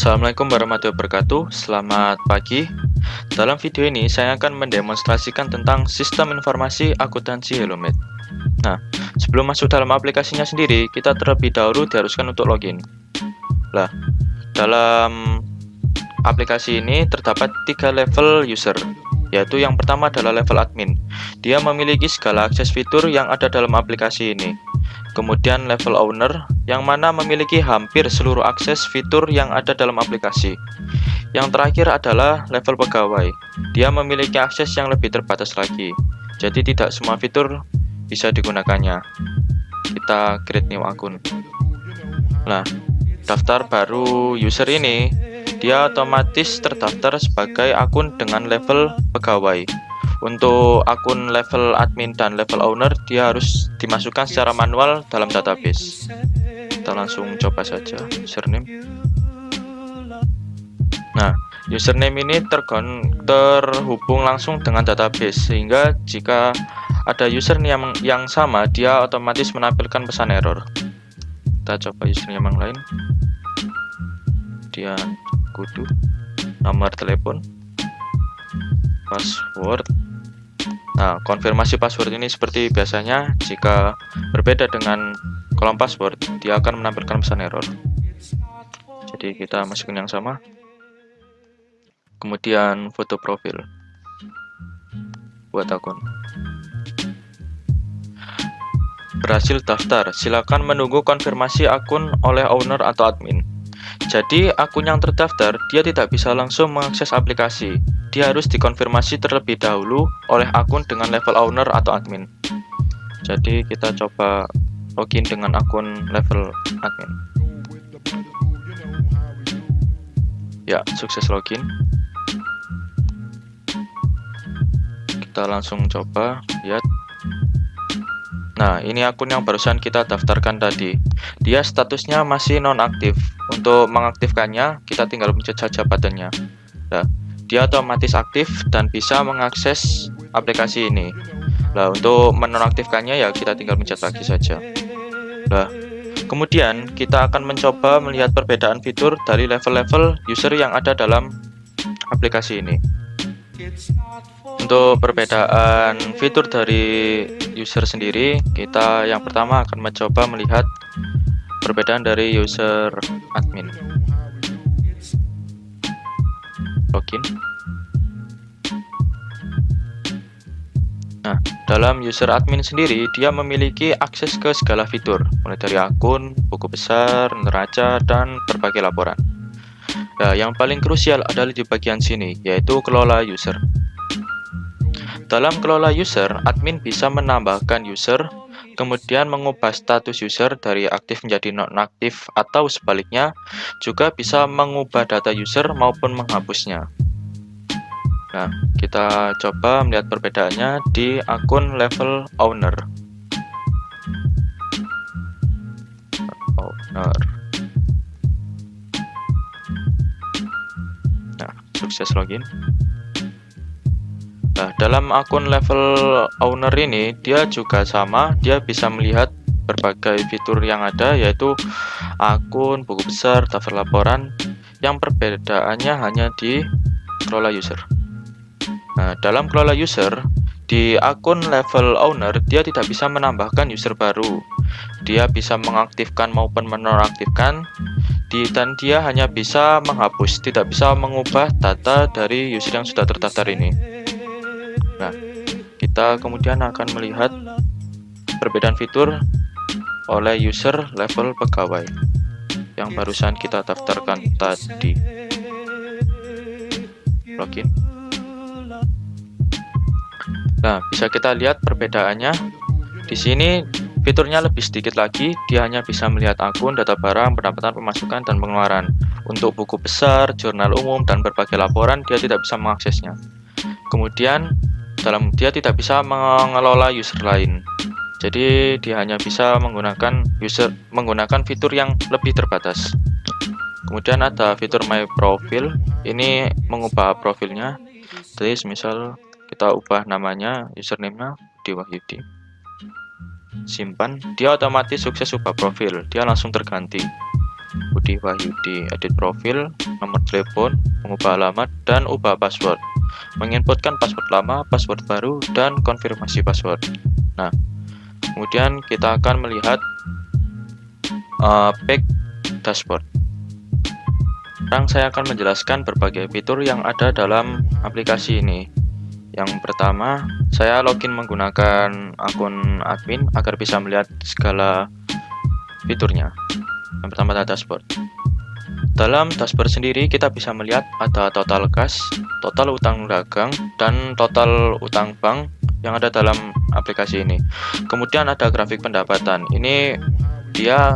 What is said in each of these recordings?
Assalamualaikum warahmatullahi wabarakatuh. Selamat pagi. Dalam video ini saya akan mendemonstrasikan tentang sistem informasi akuntansi HelloMate. Nah, sebelum masuk dalam aplikasinya sendiri, kita terlebih dahulu diharuskan untuk login. Nah, dalam aplikasi ini terdapat 3 level user, yaitu yang pertama adalah level admin. Dia memiliki segala akses fitur yang ada dalam aplikasi ini. Kemudian level owner, yang mana memiliki hampir seluruh akses fitur yang ada dalam aplikasi. Yang terakhir adalah level pegawai. Dia memiliki akses yang lebih terbatas lagi. Jadi tidak semua fitur bisa digunakannya. Kita create new akun. Nah, daftar baru user ini, dia otomatis terdaftar sebagai akun dengan level pegawai. Untuk akun level admin dan level owner, dia harus dimasukkan secara manual dalam database. Kita langsung coba saja username. Nah, username ini terhubung langsung dengan database, sehingga jika ada username yang sama, dia otomatis menampilkan pesan error. Kita coba username yang lain. Dia kudu nomor telepon, password. Nah, konfirmasi password ini seperti biasanya. Jika berbeda dengan kolom password, dia akan menampilkan pesan error. Jadi kita masukin yang sama. Kemudian foto profil buat akun. Berhasil daftar. Silakan menunggu konfirmasi akun oleh owner atau admin. Jadi akun yang terdaftar, dia tidak bisa langsung mengakses aplikasi. Dia harus dikonfirmasi terlebih dahulu oleh akun dengan level owner atau admin. Jadi kita coba login dengan akun level admin. Ya, sukses login. Kita langsung coba lihat. Nah, ini akun yang barusan kita daftarkan tadi. Dia statusnya masih nonaktif. Untuk mengaktifkannya, kita tinggal pencet saja buttonnya. Nah, dia otomatis aktif dan bisa mengakses aplikasi ini. Nah, untuk menonaktifkannya ya kita tinggal pencet lagi saja. Nah, kemudian kita akan mencoba melihat perbedaan fitur dari level-level user yang ada dalam aplikasi ini. Untuk perbedaan fitur dari user sendiri, kita yang pertama akan mencoba melihat perbedaan dari user admin. Login. Nah, dalam user admin sendiri, dia memiliki akses ke segala fitur, mulai dari akun, buku besar, neraca, dan berbagai laporan. Nah, yang paling krusial adalah di bagian sini, yaitu kelola user. Dalam kelola user, admin bisa menambahkan user, kemudian mengubah status user dari aktif menjadi nonaktif atau sebaliknya, juga bisa mengubah data user maupun menghapusnya. Nah, kita coba melihat perbedaannya di akun level owner. Nah, sukses login. Nah, dalam akun level owner ini, dia juga sama, dia bisa melihat berbagai fitur yang ada, yaitu akun, buku besar, daftar laporan. Yang perbedaannya hanya di kelola user. Nah, dalam kelola user, di akun level owner, dia tidak bisa menambahkan user baru. Dia bisa mengaktifkan maupun menonaktifkan, dan dia hanya bisa menghapus, tidak bisa mengubah data dari user yang sudah terdaftar ini. Nah, kita kemudian akan melihat perbedaan fitur oleh user level pegawai yang barusan kita daftarkan tadi. Login. Nah, bisa kita lihat perbedaannya. Di sini fiturnya lebih sedikit lagi, dia hanya bisa melihat akun, data barang, pendapatan, pemasukan, dan pengeluaran. Untuk buku besar, jurnal umum, dan berbagai laporan, dia tidak bisa mengaksesnya. Kemudian dia tidak bisa mengelola user lain. Jadi dia hanya bisa menggunakan fitur yang lebih terbatas. Kemudian ada fitur My Profile. Ini mengubah profilnya. Jadi misal kita ubah namanya, username-nya di Wahyudi. Simpan, dia otomatis sukses ubah profil. Dia langsung terganti. Budi Wahyudi. Edit profil, nomor telepon, mengubah alamat, dan ubah password. Menginputkan password lama, password baru, dan konfirmasi password. Nah, kemudian kita akan melihat back dashboard. Sekarang saya akan menjelaskan berbagai fitur yang ada dalam aplikasi ini. Yang pertama, saya login menggunakan akun admin agar bisa melihat segala fiturnya. Yang pertama adalah dashboard. Dalam dashboard sendiri kita bisa melihat ada total kas, total utang dagang, dan total utang bank yang ada dalam aplikasi ini. Kemudian ada grafik pendapatan. Ini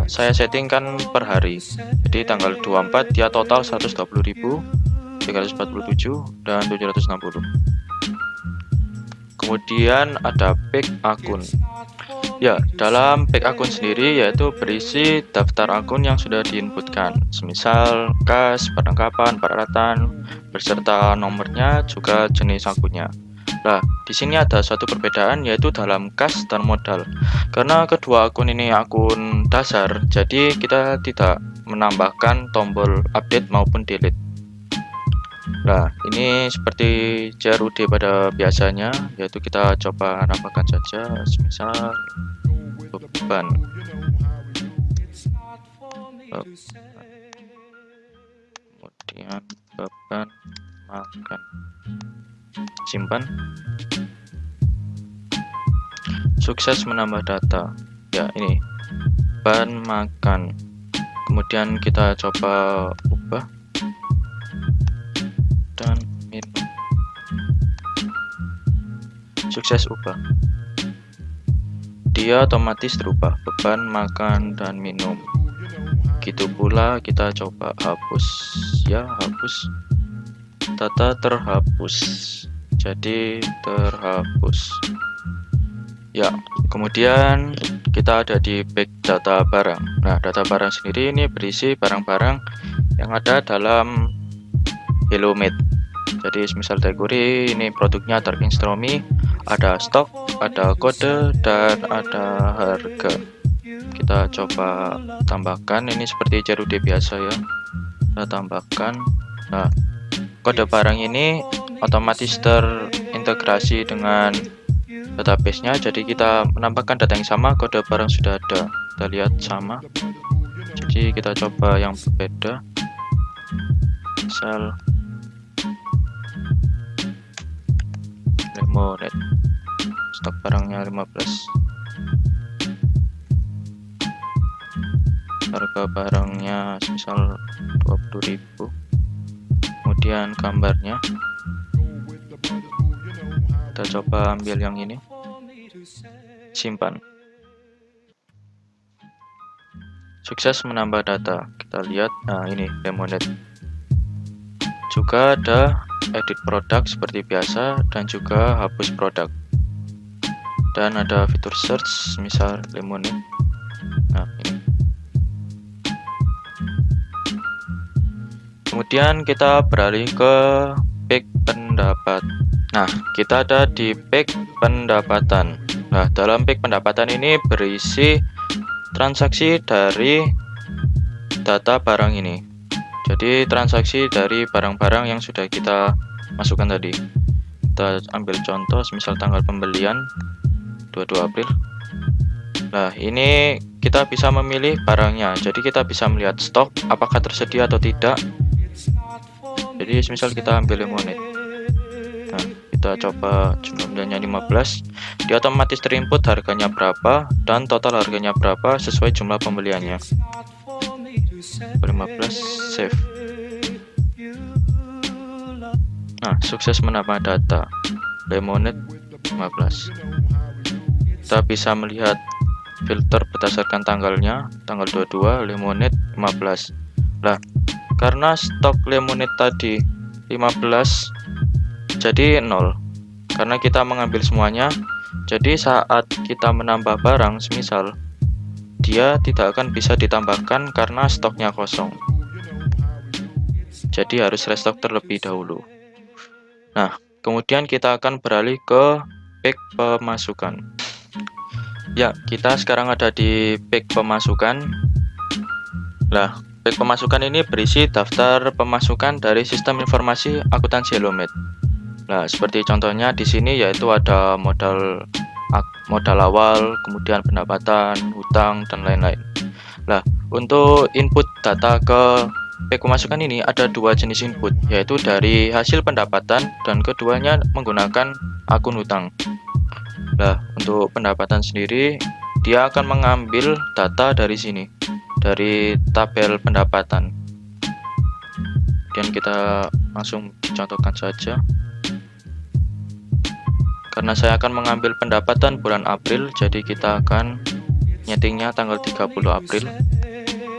saya settingkan per hari. Jadi tanggal 24 dia total 120.347 dan 760. Kemudian ada back akun. Ya, dalam back akun sendiri yaitu berisi daftar akun yang sudah diinputkan, semisal kas, perlengkapan, peralatan, beserta nomornya, juga jenis akunnya. Nah, di sini ada suatu perbedaan yaitu dalam kas dan modal. Karena kedua akun ini akun dasar, jadi kita tidak menambahkan tombol update maupun delete. Nah, ini seperti CRUD pada biasanya, yaitu kita coba nambahkan saja, misal beban. Kemudian beban makan. Simpan. Sukses menambah data. Ya, ini beban makan. Kemudian kita coba ubah dan minum. Sukses ubah. Dia otomatis terubah, beban makan dan minum. Gitu pula kita coba hapus. Ya, hapus. Data terhapus. Jadi terhapus. Ya, kemudian kita ada di back data barang. Nah, data barang sendiri ini berisi barang-barang yang ada dalam HelloMate. Jadi misal kategori ini produknya Darkinstromi, ada stok, ada kode, dan ada harga. Kita coba tambahkan, ini seperti CRUD biasa ya. Kita tambahkan. Nah, kode barang ini otomatis terintegrasi dengan database-nya, jadi kita menambahkan data yang sama, kode barang sudah ada. Kita lihat sama. Jadi kita coba yang berbeda. Misal lemonade, stok barangnya 15, harga barangnya misal 20.000, kemudian gambarnya kita coba ambil yang ini, simpan. Sukses menambah data. Kita lihat, nah ini lemonade. Juga ada edit produk seperti biasa dan juga hapus produk. Dan ada fitur search, misal lemonade. Nah, ini. Kemudian kita beralih ke back pendapat. Nah, kita ada di back pendapatan. Nah, dalam back pendapatan ini berisi transaksi dari data barang ini. Jadi transaksi dari barang-barang yang sudah kita masukkan tadi. Kita ambil contoh, misal tanggal pembelian 22 April. Nah, ini kita bisa memilih barangnya. Jadi kita bisa melihat stok apakah tersedia atau tidak. Jadi misal kita ambil lemonade. Nah, kita coba jumlah pembeliannya 15. Dia otomatis terinput harganya berapa dan total harganya berapa sesuai jumlah pembeliannya. 15, save. Nah, sukses menambah data. Lemonade 15. Kita bisa melihat filter berdasarkan tanggalnya, tanggal 22, lemonade 15. Nah, karena stok lemonade tadi 15, jadi 0. Karena kita mengambil semuanya, jadi saat kita menambah barang, semisal dia tidak akan bisa ditambahkan karena stoknya kosong. Jadi harus restock terlebih dahulu. Nah, kemudian kita akan beralih ke back pemasukan. Ya, kita sekarang ada di back pemasukan. Nah, Page pemasukan ini berisi daftar pemasukan dari sistem informasi akuntansi Hellomed. Nah, seperti contohnya di sini yaitu ada modal awal, kemudian pendapatan, hutang, dan lain-lain. Nah, untuk input data ke page pemasukan ini ada dua jenis input, yaitu dari hasil pendapatan dan keduanya menggunakan akun hutang. Nah, untuk pendapatan sendiri, dia akan mengambil data dari sini, dari tabel pendapatan. Dan kita langsung contohkan saja. Karena saya akan mengambil pendapatan bulan April, jadi kita akan nyetingnya tanggal 30 April.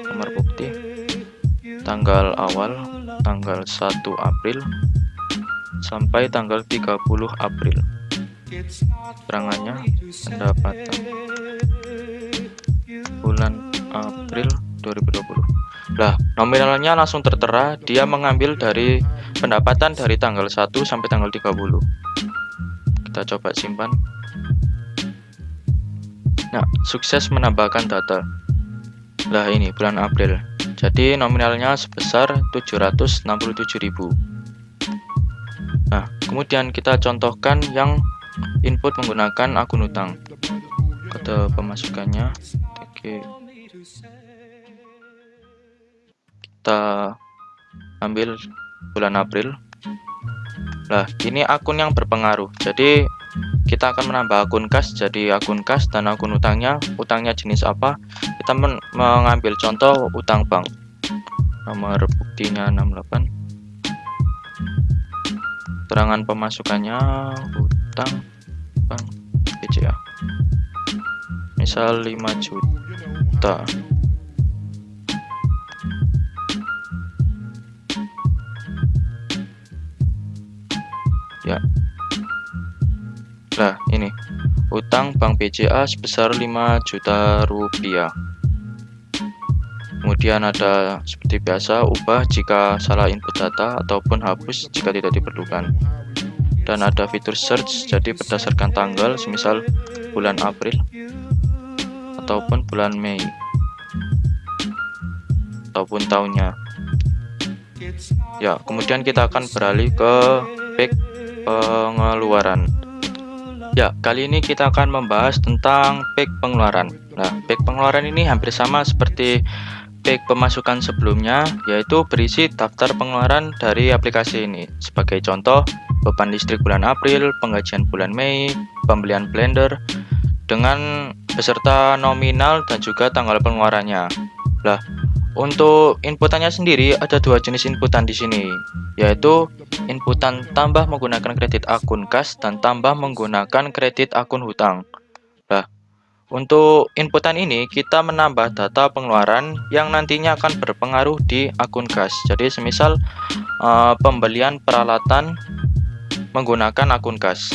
Nomor bukti, tanggal awal, tanggal 1 April, sampai tanggal 30 April. Keterangannya, pendapatan bulan April 2020. Nah, nominalnya langsung tertera, dia mengambil dari pendapatan dari tanggal 1 sampai tanggal 30. Kita coba simpan. Nah, sukses menambahkan data. Nah, ini bulan April. Jadi nominalnya sebesar 767.000. Nah, kemudian kita contohkan yang input menggunakan akun hutang. Kode pemasukannya kita ambil bulan April. Nah, ini akun yang berpengaruh. Jadi kita akan menambah akun kas, jadi akun kas dan akun utangnya jenis apa? Kita mengambil contoh utang bank. Nomor buktinya 68. Keterangan pemasukannya utang bank BCA. Misal 5 juta. Ya. Nah, ini utang bank BCA sebesar 5 juta rupiah. Kemudian ada seperti biasa, ubah jika salah input data ataupun hapus jika tidak diperlukan. Dan ada fitur search, jadi berdasarkan tanggal, semisal bulan April ataupun bulan Mei ataupun tahunnya. Ya, kemudian kita akan beralih ke page pengeluaran. Ya, kali ini kita akan membahas tentang page pengeluaran. Nah, page pengeluaran ini hampir sama seperti page pemasukan sebelumnya, yaitu berisi daftar pengeluaran dari aplikasi ini. Sebagai contoh, beban listrik bulan April, penggajian bulan Mei, pembelian blender, dengan beserta nominal dan juga tanggal pengeluarannya. Nah, untuk inputannya sendiri ada dua jenis inputan di sini, yaitu inputan tambah menggunakan kredit akun kas dan tambah menggunakan kredit akun hutang. Nah, untuk inputan ini kita menambah data pengeluaran yang nantinya akan berpengaruh di akun kas. Jadi semisal pembelian peralatan menggunakan akun kas.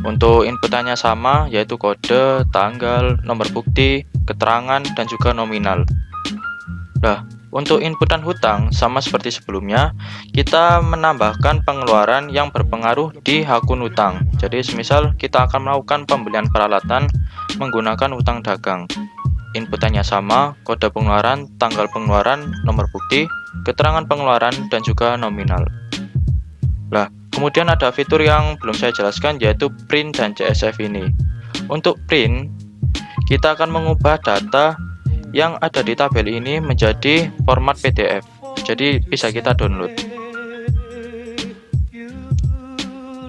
Untuk inputannya sama, yaitu kode, tanggal, nomor bukti, keterangan, dan juga nominal. Nah, untuk inputan hutang sama seperti sebelumnya, kita menambahkan pengeluaran yang berpengaruh di akun hutang. Jadi semisal kita akan melakukan pembelian peralatan menggunakan hutang dagang. Inputannya sama, kode pengeluaran, tanggal pengeluaran, nomor bukti, keterangan pengeluaran, dan juga nominal. Nah, kemudian ada fitur yang belum saya jelaskan, yaitu print dan CSV ini. Untuk print, kita akan mengubah data yang ada di tabel ini menjadi format PDF. Jadi bisa kita download.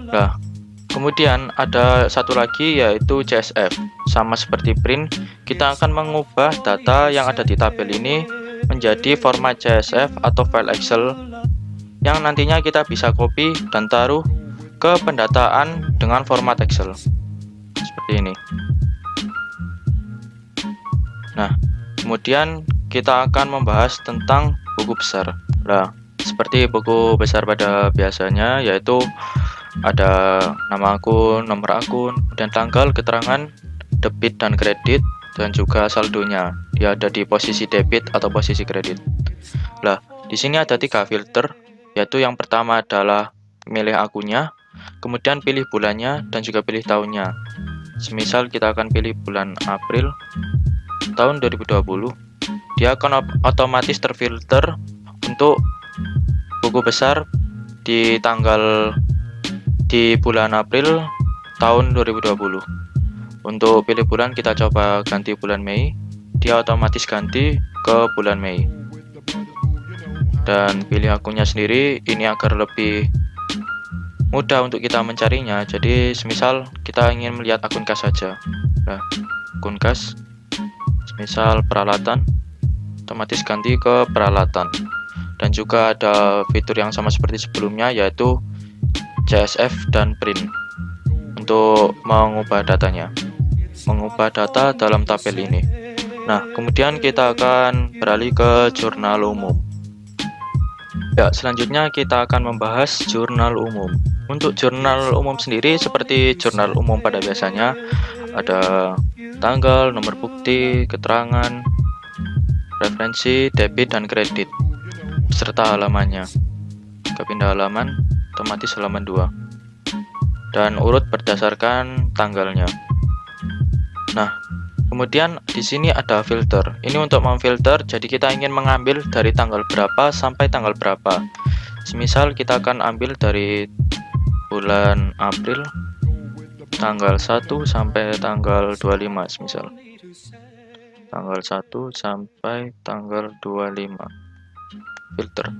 Nah, kemudian ada satu lagi yaitu CSV. Sama seperti print, kita akan mengubah data yang ada di tabel ini menjadi format CSV atau file Excel yang nantinya kita bisa copy dan taruh ke pendataan dengan format Excel. Seperti ini. Nah, kemudian kita akan membahas tentang buku besar. Nah, seperti buku besar pada biasanya, yaitu ada nama akun, nomor akun, kemudian tanggal, keterangan, debit dan kredit, dan juga saldonya. Dia ada di posisi debit atau posisi kredit. Nah, di sini ada 3 filter, yaitu yang pertama adalah milih akunnya, kemudian pilih bulannya, dan juga pilih tahunnya. Semisal kita akan pilih bulan April tahun 2020. dia akan otomatis terfilter untuk buku besar di bulan April tahun 2020. Untuk pilih bulan kita coba ganti bulan Mei, dia otomatis ganti ke bulan Mei. Dan pilih akunnya sendiri, ini agar lebih mudah untuk kita mencarinya. Jadi semisal kita ingin melihat akun kas saja, nah akun kas semisal peralatan, otomatis ganti ke peralatan. Dan juga ada fitur yang sama seperti sebelumnya, yaitu CSV dan print untuk mengubah datanya, mengubah data dalam tabel ini. Nah, kemudian kita akan beralih ke jurnal umum. Ya, selanjutnya kita akan membahas jurnal umum. Untuk jurnal umum sendiri seperti jurnal umum pada biasanya, ada tanggal, nomor bukti, keterangan, referensi, debit, dan kredit, serta halamannya. Kita pindah halaman, otomatis halaman 2. Dan urut berdasarkan tanggalnya. Nah, kemudian di sini ada filter. Ini untuk memfilter, jadi kita ingin mengambil dari tanggal berapa sampai tanggal berapa. Semisal kita akan ambil dari bulan April tanggal 1 sampai tanggal 25 semisal. Tanggal 1 sampai tanggal 25. Filter.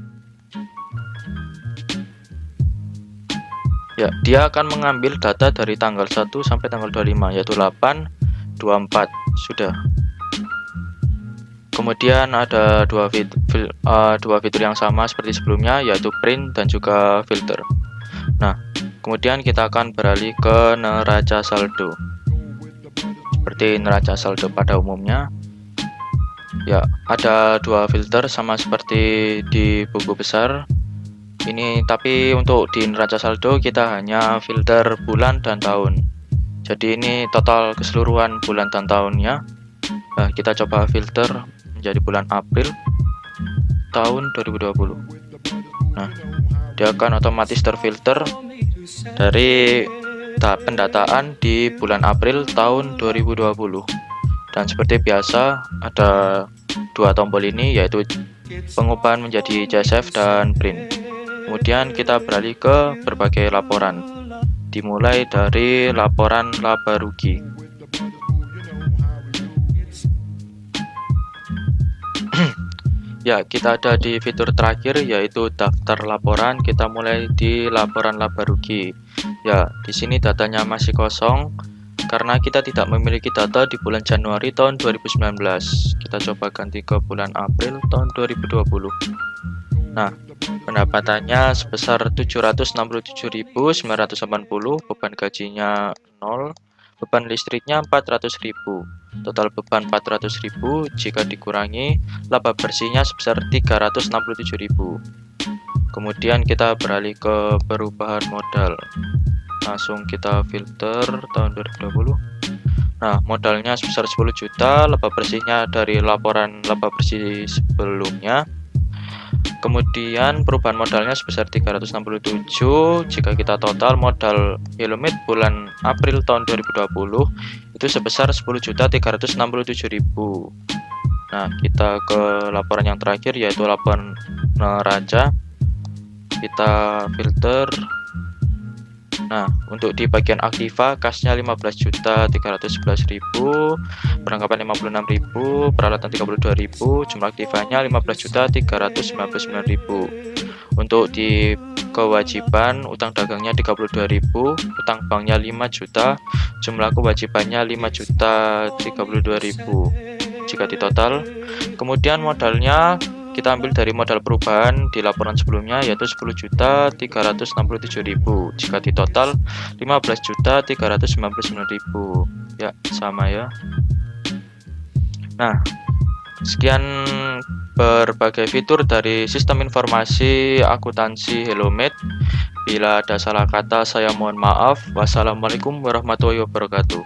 Ya, dia akan mengambil data dari tanggal 1 sampai tanggal 25, yaitu 8, 24. Sudah. Kemudian ada dua fitur yang sama seperti sebelumnya, yaitu print dan juga filter. Nah, kemudian kita akan beralih ke neraca saldo. Seperti neraca saldo pada umumnya, ya ada dua filter sama seperti di buku besar. Ini tapi untuk di neraca saldo kita hanya filter bulan dan tahun. Jadi ini total keseluruhan bulan dan tahunnya. Nah, kita coba filter menjadi bulan April tahun 2020. Nah, dia akan otomatis terfilter dari pendataan di bulan April tahun 2020. Dan seperti biasa ada dua tombol ini, yaitu pengubahan menjadi CSV dan print. Kemudian kita beralih ke berbagai laporan, dimulai dari laporan laba rugi. Ya, kita ada di fitur terakhir, yaitu daftar laporan. Kita mulai di laporan laba rugi. Ya, di sini datanya masih kosong karena kita tidak memiliki data di bulan Januari tahun 2019. Kita coba ganti ke bulan April tahun 2020. Nah, pendapatannya sebesar 767.980, beban gajinya 0, beban listriknya 400.000, total beban 400.000. Jika dikurangi, laba bersihnya sebesar 367.000. Kemudian kita beralih ke perubahan modal. Langsung kita filter tahun 2020. Nah, modalnya sebesar 10 juta, laba bersihnya dari laporan laba bersih sebelumnya. Kemudian perubahan modalnya sebesar 367. Jika kita total modal Hellomed bulan April tahun 2020 itu sebesar 10.367.000. Nah, kita ke laporan yang terakhir, yaitu laporan neraca. Kita filter. Nah, untuk di bagian aktiva, kasnya 15.311.000, perlengkapan 56.000, peralatan 32.000, jumlah aktivanya 15.399.000. Untuk di kewajiban, utang dagangnya 32.000, utang banknya 5 juta, jumlah kewajibannya 5.032.000 jika ditotal. Kemudian modalnya kita ambil dari modal perubahan di laporan sebelumnya, yaitu 10.367.000. Jika ditotal 15.399.000. Ya, sama ya. Nah, sekian berbagai fitur dari sistem informasi akuntansi Hellomed. Bila ada salah kata, saya mohon maaf. Wassalamualaikum warahmatullahi wabarakatuh.